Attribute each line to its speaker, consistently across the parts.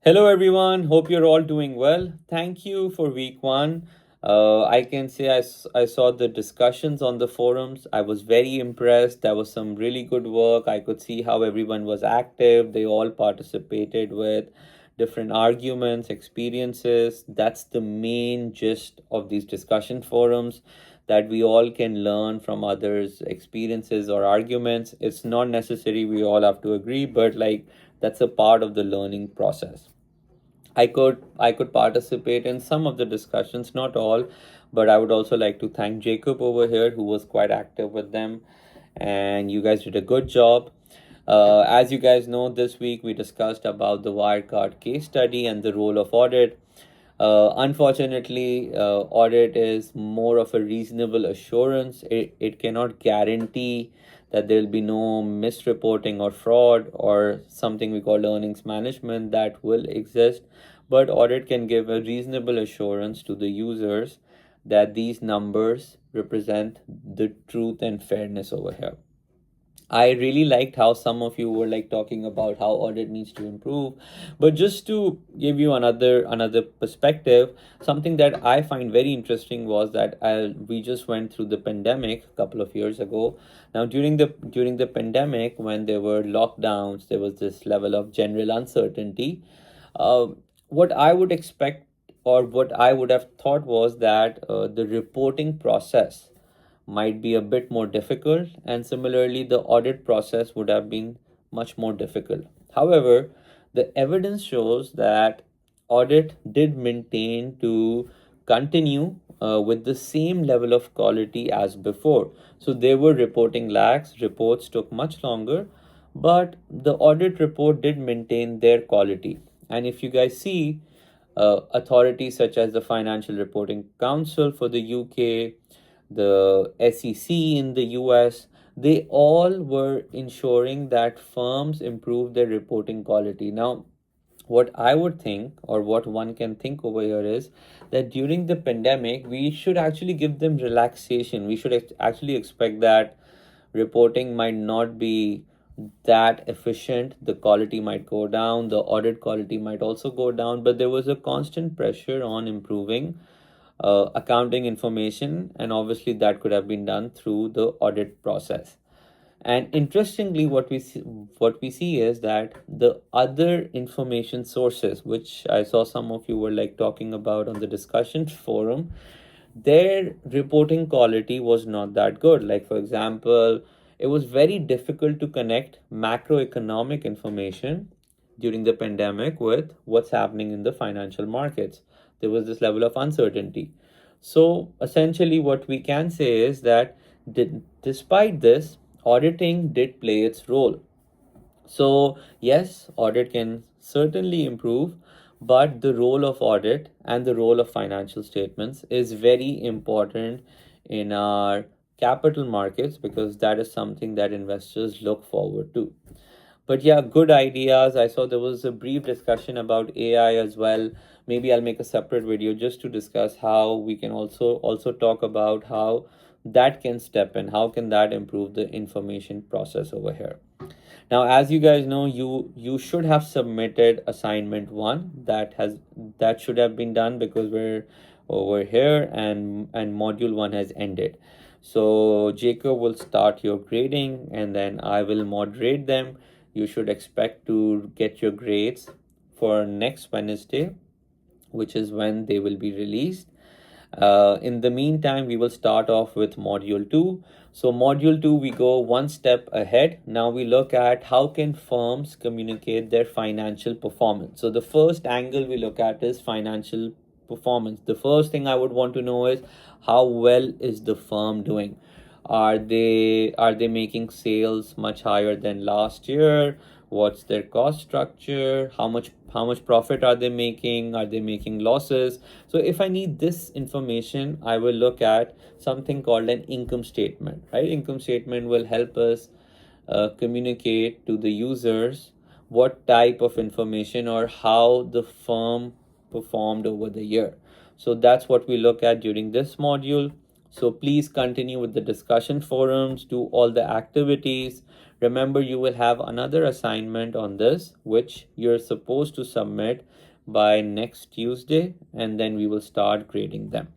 Speaker 1: Hello, everyone. Hope you're all doing well. Thank you for week one. I can say I saw the discussions on the forums. I was very impressed. There was some really good work. I could see how everyone was active. They all participated with different arguments, experiences. That's the main gist of these discussion forums, that we all can learn from others' experiences or arguments. It's not necessary we all have to agree, but that's a part of the learning process. I could participate in some of the discussions, not all, but I would also like to thank Jacob over here, who was quite active with them, and you guys did a good job. As you guys know, this week we discussed about the Wirecard case study and the role of audit. Unfortunately, audit is more of a reasonable assurance. It cannot guarantee that there will be no misreporting or fraud or something we call earnings management that will exist. But audit can give a reasonable assurance to the users that these numbers represent the truth and fairness over here. I really liked how some of you were talking about how audit needs to improve. But just to give you another perspective, something that I find very interesting was that we just went through the pandemic a couple of years ago. Now during the pandemic, when there were lockdowns, there was this level of general uncertainty. Uh, what I would expect, or what I would have thought, was that the reporting process might be a bit more difficult, and similarly, the audit process would have been much more difficult. However, the evidence shows that audit did maintain to continue with the same level of quality as before. So there were reporting lags, reports took much longer, but the audit report did maintain their quality. And if you guys see, authorities such as the Financial Reporting Council for the UK, the SEC in the US, they all were ensuring that firms improve their reporting quality. Now, what I would think, or what one can think over here, is that during the pandemic, we should actually give them relaxation. We should actually expect that reporting might not be that efficient. The quality might go down, the audit quality might also go down, but there was a constant pressure on improving accounting information, and obviously that could have been done through the audit process. And interestingly, what we see is that the other information sources, which I saw some of you were talking about on the discussion forum, their reporting quality was not that good. Like, for example, it was very difficult to connect macroeconomic information during the pandemic with what's happening in the financial markets. There was this level of uncertainty. So essentially, what we can say is that despite this, auditing did play its role. So, yes, audit can certainly improve, but the role of audit and the role of financial statements is very important in our capital markets, because that is something that investors look forward to. But yeah, good ideas. I saw there was a brief discussion about AI as well. Maybe I'll make a separate video just to discuss how we can also talk about how that can step in, how can that improve the information process over here. Now, as you guys know, you should have submitted assignment one. That should have been done, because we're over here, and module one has ended. So Jacob will start your grading, and then I will moderate them. You should expect to get your grades for next Wednesday, which is when they will be released. In the meantime, we will start off with module 2. So module 2, we go one step ahead. Now we look at how can firms communicate their financial performance. So the first angle we look at is financial performance. The first thing I would want to know is, how well is the firm doing? Are they making sales much higher than last year? What's their cost structure? How much profit are they making? Are they making losses? So if I need this information, I will look at something called an income statement, right? Income statement will help us communicate to the users what type of information or how the firm performed over the year. So that's what we look at during this module. So please continue with the discussion forums, do all the activities, Remember, you will have another assignment on this, which you're supposed to submit by next Tuesday, and then we will start grading them.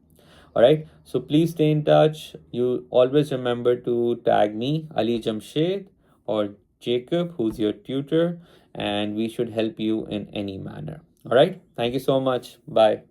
Speaker 1: All right. So please stay in touch. You always remember to tag me, Ali Jamshed, or Jacob, who's your tutor, and we should help you in any manner. All right. Thank you so much. Bye.